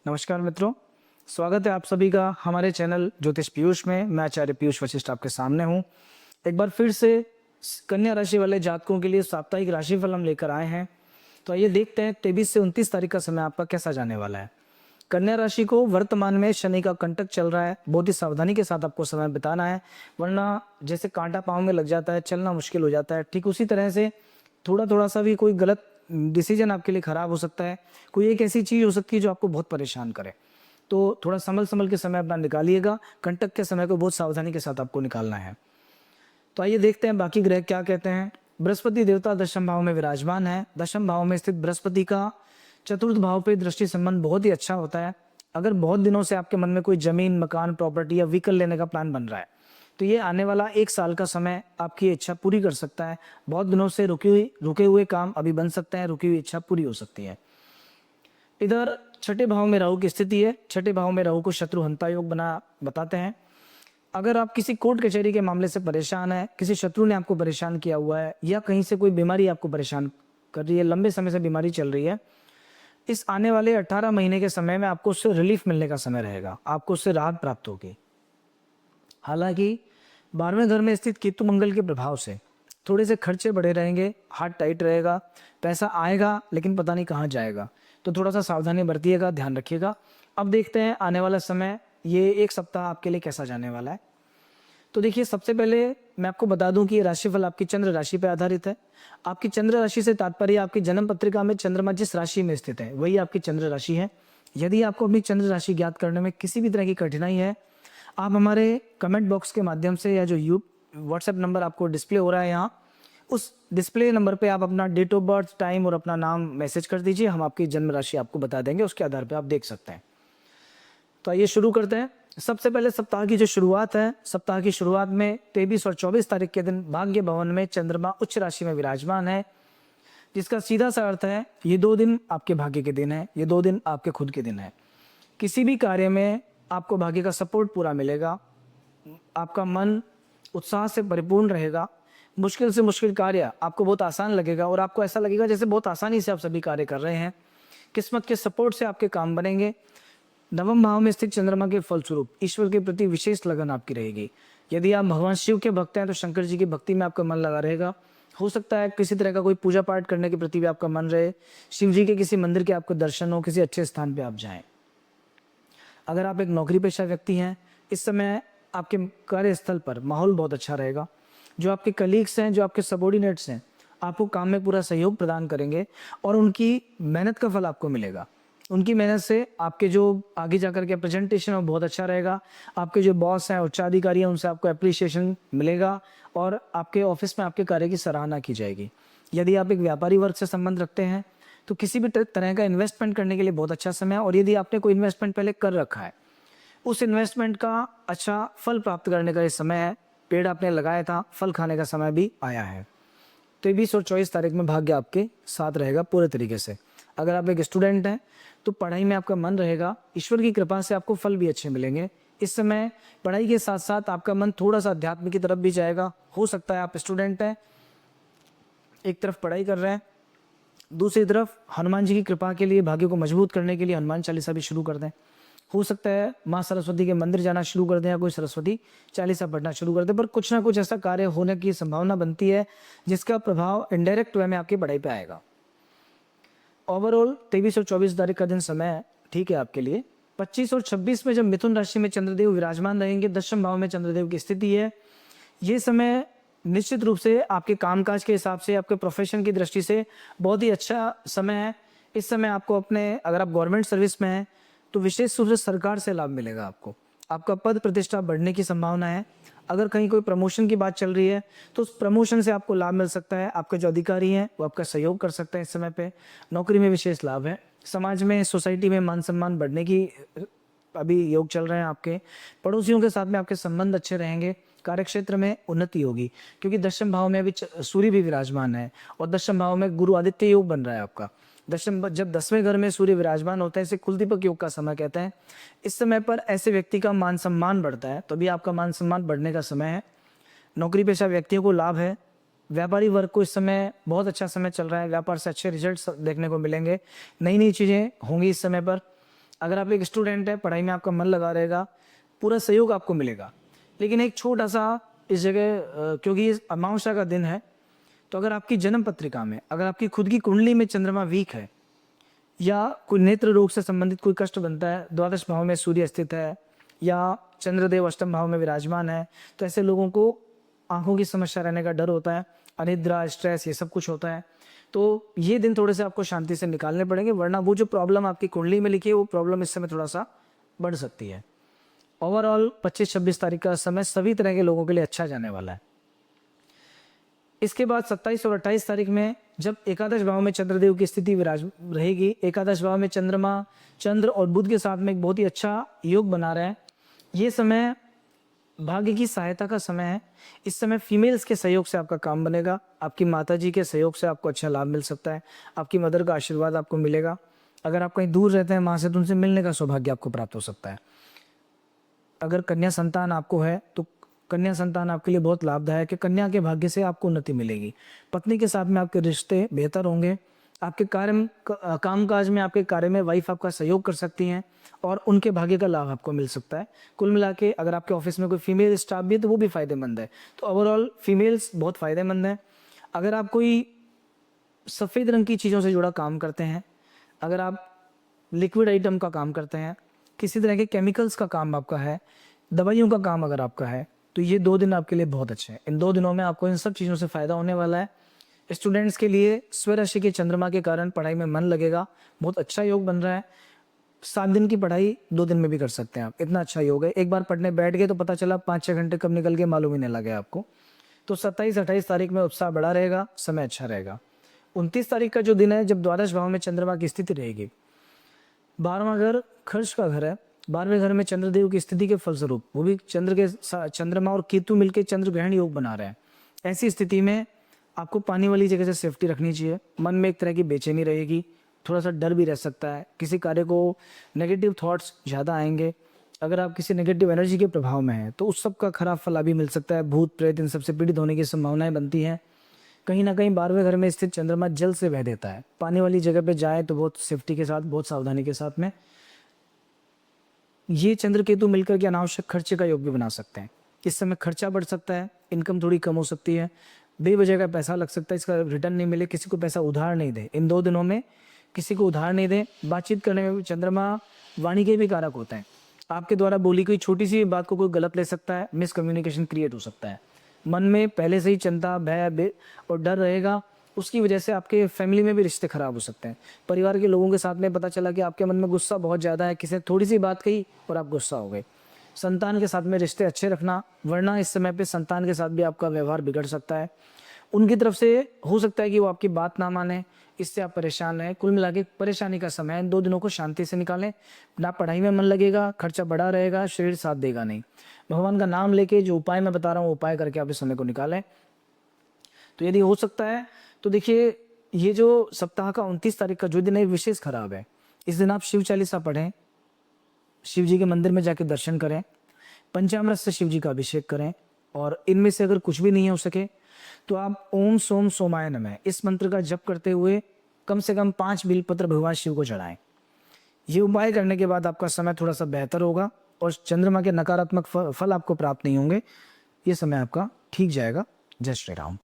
नमस्कार मित्रों, स्वागत है आप सभी का हमारे चैनल ज्योतिष पीयूष में। मैं आचार्य पीयूष वशिष्ठ आपके सामने हूँ। एक बार फिर से कन्या राशि वाले जातकों के लिए साप्ताहिक राशिफल हम लेकर आए हैं। तो आइए देखते हैं 23 से 29 तारीख का समय आपका कैसा जाने वाला है। कन्या राशि को वर्तमान में शनि का कंटक चल रहा है। बहुत ही सावधानी के साथ आपको समय बिताना है, वरना जैसे कांटा पाँव में लग जाता है, चलना मुश्किल हो जाता है, ठीक उसी तरह से थोड़ा थोड़ा सा भी कोई गलत डिसीजन आपके लिए खराब हो सकता है। कोई एक ऐसी चीज हो सकती है जो आपको बहुत परेशान करे। तो थोड़ा संभल संभल के समय अपना निकालिएगा। कंटक के समय को बहुत सावधानी के साथ आपको निकालना है। तो आइए देखते हैं बाकी ग्रह क्या कहते हैं। बृहस्पति देवता दशम भाव में विराजमान है। दशम भाव में स्थित बृहस्पति का चतुर्थ भाव पे दृष्टि संबंध बहुत ही अच्छा होता है। अगर बहुत दिनों से आपके मन में कोई जमीन, मकान, प्रॉपर्टी या व्हीकल लेने का प्लान बन रहा है, तो ये आने वाला 1 साल का समय आपकी इच्छा पूरी कर सकता है। बहुत दिनों से रुके हुए काम अभी बन सकते हैं, रुकी हुई इच्छा पूरी हो सकती है। इधर छठे भाव में राहु की स्थिति है। छठे भाव में राहु को शत्रु हंता योग बना बताते हैं। अगर आप किसी कोर्ट कचहरी के मामले से परेशान है, किसी शत्रु ने आपको परेशान किया हुआ है, या कहीं से कोई बीमारी आपको परेशान कर रही है, लंबे समय से बीमारी चल रही है, इस आने वाले 18 महीने के समय में आपको उससे रिलीफ मिलने का समय रहेगा। आपको उससे राहत प्राप्त होगी। हालांकि 12वें घर में स्थित केतु मंगल के प्रभाव से थोड़े से खर्चे बढ़े रहेंगे, हाथ टाइट रहेगा, पैसा आएगा लेकिन पता नहीं कहाँ जाएगा। तो थोड़ा सा सावधानी बरतिएगा, ध्यान रखिएगा। अब देखते हैं आने वाला समय, ये 1 सप्ताह आपके लिए कैसा जाने वाला है। तो देखिए, सबसे पहले मैं आपको बता दूं कि ये राशिफल आपकी चंद्र राशि पर आधारित है। आपकी चंद्र राशि से तात्पर्य आपकी जन्म पत्रिका में चंद्रमा जिस राशि में स्थित है वही आपकी चंद्र राशि है। यदि आपको अपनी चंद्र राशि ज्ञात करने में किसी भी तरह की कठिनाई है, आप हमारे कमेंट बॉक्स के माध्यम से या जो व्हाट्सएप नंबर आपको डिस्प्ले हो रहा है यहाँ, उस डिस्प्ले नंबर पे आप अपना डेट ऑफ बर्थ, टाइम और अपना नाम मैसेज कर दीजिए। हम आपकी जन्म राशि आपको बता देंगे, उसके आधार पे आप देख सकते हैं। तो आइए शुरू करते हैं। सबसे पहले सप्ताह की जो शुरुआत है, सप्ताह की शुरुआत में 23 और 24 तारीख के दिन भाग्य भवन में चंद्रमा उच्च राशि में विराजमान है, जिसका सीधा सा अर्थ है ये 2 दिन आपके भाग्य के दिन है, ये 2 दिन आपके खुद के दिन है। किसी भी कार्य में आपको भाग्य का सपोर्ट पूरा मिलेगा। आपका मन उत्साह से परिपूर्ण रहेगा। मुश्किल से मुश्किल कार्य आपको बहुत आसान लगेगा और आपको ऐसा लगेगा जैसे बहुत आसानी से आप सभी कार्य कर रहे हैं। किस्मत के सपोर्ट से आपके काम बनेंगे। नवम भाव में स्थित चंद्रमा के फलस्वरूप ईश्वर के प्रति विशेष लगन आपकी रहेगी। यदि आप भगवान शिव के भक्त हैं तो शंकर जी की भक्ति में आपका मन लगा रहेगा। हो सकता है किसी तरह का कोई पूजा पाठ करने के प्रति भी आपका मन रहे। शिव जी के किसी मंदिर के आपको दर्शन हो, किसी अच्छे स्थान पे आप जाएं। अगर आप एक नौकरी पेशा व्यक्ति हैं, इस समय आपके कार्यस्थल पर माहौल बहुत अच्छा रहेगा। जो आपके कलीग्स हैं, जो आपके सबॉर्डिनेट्स हैं, आपको काम में पूरा सहयोग प्रदान करेंगे और उनकी मेहनत का फल आपको मिलेगा। उनकी मेहनत से आपके जो आगे जाकर के प्रेजेंटेशन है बहुत अच्छा रहेगा। आपके जो बॉस हैं, उच्चाधिकारी हैं, उनसे आपको अप्रिसिएशन मिलेगा और आपके ऑफिस में आपके कार्य की सराहना की जाएगी। यदि आप एक व्यापारी वर्ग से संबंध रखते हैं तो किसी भी तरह का इन्वेस्टमेंट करने के लिए बहुत अच्छा समय है। और यदि आपने कोई इन्वेस्टमेंट पहले कर रखा है, उस इन्वेस्टमेंट का अच्छा फल प्राप्त करने का ये समय है। पेड़ आपने लगाया था, फल खाने का समय भी आया है। 23 और 24 तारीख में भाग्य आपके साथ रहेगा पूरे तरीके से। अगर आप एक स्टूडेंट हैं तो पढ़ाई में आपका मन रहेगा। ईश्वर की कृपा से आपको फल भी अच्छे मिलेंगे। इस समय पढ़ाई के साथ साथ आपका मन थोड़ा सा अध्यात्म की तरफ भी जाएगा। हो सकता है आप स्टूडेंट हैं, एक तरफ पढ़ाई कर रहे हैं, दूसरी तरफ हनुमान जी की कृपा के लिए, भाग्य को मजबूत करने के लिए हनुमान चालीसा भी शुरू कर दें। हो सकता है माँ सरस्वती के मंदिर जाना शुरू कर दें या कोई सरस्वती चालीसा पढ़ना शुरू कर दें। पर कुछ ना कुछ ऐसा कार्य होने की संभावना बनती है जिसका प्रभाव इनडायरेक्ट वे में आपकी पढ़ाई पे आएगा। ओवरऑल 23 और 24 तारीख का दिन समय ठीक है आपके लिए। 25 और 26 में जब मिथुन राशि में चंद्रदेव विराजमान रहेंगे, दशम भाव में चंद्रदेव की स्थिति है, ये समय निश्चित रूप से आपके कामकाज के हिसाब से, आपके प्रोफेशन की दृष्टि से बहुत ही अच्छा समय है। इस समय आपको अगर आप गवर्नमेंट सर्विस में हैं तो विशेष रूप से सरकार से लाभ मिलेगा। आपका पद प्रतिष्ठा बढ़ने की संभावना है। अगर कहीं कोई प्रमोशन की बात चल रही है तो उस प्रमोशन से आपको लाभ मिल सकता है। आपके जो अधिकारी हैं वो आपका सहयोग कर सकते हैं। इस समय पे नौकरी में विशेष लाभ है। समाज में, सोसाइटी में मान सम्मान बढ़ने की अभी योग चल रहे हैं। आपके पड़ोसियों के साथ में आपके संबंध अच्छे रहेंगे। कार्यक्षेत्र में उन्नति होगी क्योंकि दशम भाव में अभी सूर्य भी विराजमान है और दशम भाव में गुरु आदित्य योग बन रहा है आपका। जब 10वें घर में सूर्य विराजमान होता है, इसे कुलदीपक योग का समय कहते हैं। इस समय पर ऐसे व्यक्ति का मान सम्मान बढ़ता है, तो अभी आपका मान सम्मान बढ़ने का समय है। नौकरी पेशा व्यक्तियों को लाभ है। व्यापारी वर्ग को इस समय बहुत अच्छा समय चल रहा है। व्यापार से अच्छे रिजल्ट्स देखने को मिलेंगे। नई नई चीजें होंगी इस समय पर। अगर आप एक स्टूडेंट है, पढ़ाई में आपका मन लगा रहेगा, पूरा सहयोग आपको मिलेगा। लेकिन एक छोटा सा इस जगह क्योंकि ये अमावस्या का दिन है, तो अगर आपकी जन्म पत्रिका में अगर आपकी खुद की कुंडली में चंद्रमा वीक है या कोई नेत्र रोग से संबंधित कोई कष्ट बनता है, द्वादश भाव में सूर्य स्थित है या चंद्रदेव अष्टम भाव में विराजमान है, तो ऐसे लोगों को आंखों की समस्या रहने का डर होता है, अनिद्रा, स्ट्रेस, ये सब कुछ होता है। तो ये दिन थोड़े से आपको शांति से निकालने पड़ेंगे, वरना वो जो प्रॉब्लम आपकी कुंडली में लिखी है वो प्रॉब्लम इस समय थोड़ा सा बढ़ सकती है। ओवरऑल 25-26 तारीख का समय सभी तरह के लोगों के लिए अच्छा जाने वाला है। इसके बाद 27 और 28 तारीख में जब एकादश भाव में चंद्रदेव की स्थिति विराज रहेगी, एकादश भाव में चंद्रमा, चंद्र और बुध के साथ में एक बहुत ही अच्छा योग बना रहे हैं। ये समय भाग्य की सहायता का समय है। इस समय फीमेल्स के सहयोग से आपका काम बनेगा, आपकी माताजी के सहयोग से आपको अच्छा लाभ मिल सकता है, आपकी मदर का आशीर्वाद आपको मिलेगा। अगर आप कहीं दूर रहते हैं माँ से, तो उनसे मिलने का सौभाग्य आपको प्राप्त हो सकता है। अगर कन्या संतान आपको है तो कन्या संतान आपके लिए बहुत लाभदायक है। कन्या के भाग्य से आपको उन्नति मिलेगी। पत्नी के साथ में आपके रिश्ते बेहतर होंगे। आपके कामकाज में, आपके कार्य में वाइफ आपका सहयोग कर सकती हैं और उनके भाग्य का लाभ आपको मिल सकता है। कुल मिला के अगर आपके ऑफिस में कोई फीमेल स्टाफ भी है तो वो भी फायदेमंद है। तो ओवरऑल फीमेल्स बहुत फायदेमंद है। अगर आप कोई सफ़ेद रंग की चीज़ों से जुड़ा काम करते हैं, अगर आप लिक्विड आइटम का काम करते हैं, किसी तरह के केमिकल्स का काम आपका है, दवाइयों का काम अगर आपका है, तो ये 2 दिन आपके लिए बहुत अच्छे हैं। इन 2 दिनों में आपको इन सब चीज़ों से फ़ायदा होने वाला है। स्टूडेंट्स के लिए स्वराशि के चंद्रमा के कारण पढ़ाई में मन लगेगा, बहुत अच्छा योग बन रहा है। 7 दिन की पढ़ाई 2 दिन में भी कर सकते हैं आप, इतना अच्छा योग है। एक बार पढ़ने बैठ गए तो पता चला 5-6 घंटे कब निकल गए मालूम ही नहीं लगे आपको। तो 27-28 तारीख में उत्साह बढ़ा रहेगा, समय अच्छा रहेगा। 29 तारीख का जो दिन है जब द्वादश भाव में चंद्रमा की स्थिति रहेगी, 12वां घर खर्च का घर है। 12वें घर में चंद्रदेव की स्थिति के फलस्वरूप वो भी चंद्रमा और केतु मिलकर चंद्र ग्रहण योग बना रहे हैं। ऐसी स्थिति में आपको पानी वाली जगह से सेफ्टी रखनी चाहिए। मन में एक तरह की बेचैनी रहेगी, थोड़ा सा डर भी रह सकता है, किसी कार्य को नेगेटिव थॉट्स ज़्यादा आएंगे। अगर आप किसी नेगेटिव एनर्जी के प्रभाव में हैं तो उस सब का खराब फल अभी मिल सकता है। भूत प्रेत इन सबसे पीड़ित होने की संभावनाएं बनती हैं। कहीं ना कहीं 12वें घर में स्थित चंद्रमा जल से बह देता है। पानी वाली जगह पे जाए तो बहुत सेफ्टी के साथ, बहुत सावधानी के साथ में। ये चंद्र केतु मिलकर के अनावश्यक खर्चे का योग भी बना सकते हैं। इस समय खर्चा बढ़ सकता है, इनकम थोड़ी कम हो सकती है, बेवजह का पैसा लग सकता है, इसका रिटर्न नहीं मिले, किसी को पैसा उधार नहीं दे। इन 2 दिनों में किसी को उधार नहीं दे। बातचीत करने में भी चंद्रमा वाणी के भी कारक होते हैं। आपके द्वारा बोली कोई छोटी सी बात को कोई गलत ले सकता है, मिसकम्युनिकेशन क्रिएट हो सकता है। मन में पहले से ही चिंता, भय और डर रहेगा, उसकी वजह से आपके फैमिली में भी रिश्ते खराब हो सकते हैं। परिवार के लोगों के साथ में पता चला कि आपके मन में गुस्सा बहुत ज़्यादा है, किसी ने थोड़ी सी बात कही और आप गुस्सा हो गए। संतान के साथ में रिश्ते अच्छे रखना, वरना इस समय पे संतान के साथ भी आपका व्यवहार बिगड़ सकता है। उनकी तरफ से हो सकता है कि वो आपकी बात ना माने, इससे आप परेशान रहें। कुल मिला के परेशानी का समय है। इन 2 दिनों को शांति से निकालें। ना पढ़ाई में मन लगेगा, खर्चा बढ़ा रहेगा, शरीर साथ देगा नहीं। भगवान का नाम लेके जो उपाय मैं बता रहा हूँ, उपाय करके आप इस समय को निकालें। तो यदि हो सकता है तो देखिए, ये जो सप्ताह का 29 तारीख का जो दिन है विशेष खराब है। इस दिन आप शिव चालीसा पढ़ें, शिव जी के मंदिर में जाकर दर्शन करें, पंचामृत से शिव जी का अभिषेक करें, और इनमें से अगर कुछ भी नहीं हो सके तो आप ओम सोम सोमाय नमः इस मंत्र का जप करते हुए कम से कम 5 बिलपत्र भगवान शिव को चढ़ाएं। ये उपाय करने के बाद आपका समय थोड़ा सा बेहतर होगा और चंद्रमा के नकारात्मक फल आपको प्राप्त नहीं होंगे। ये समय आपका ठीक जाएगा। जय श्री राम।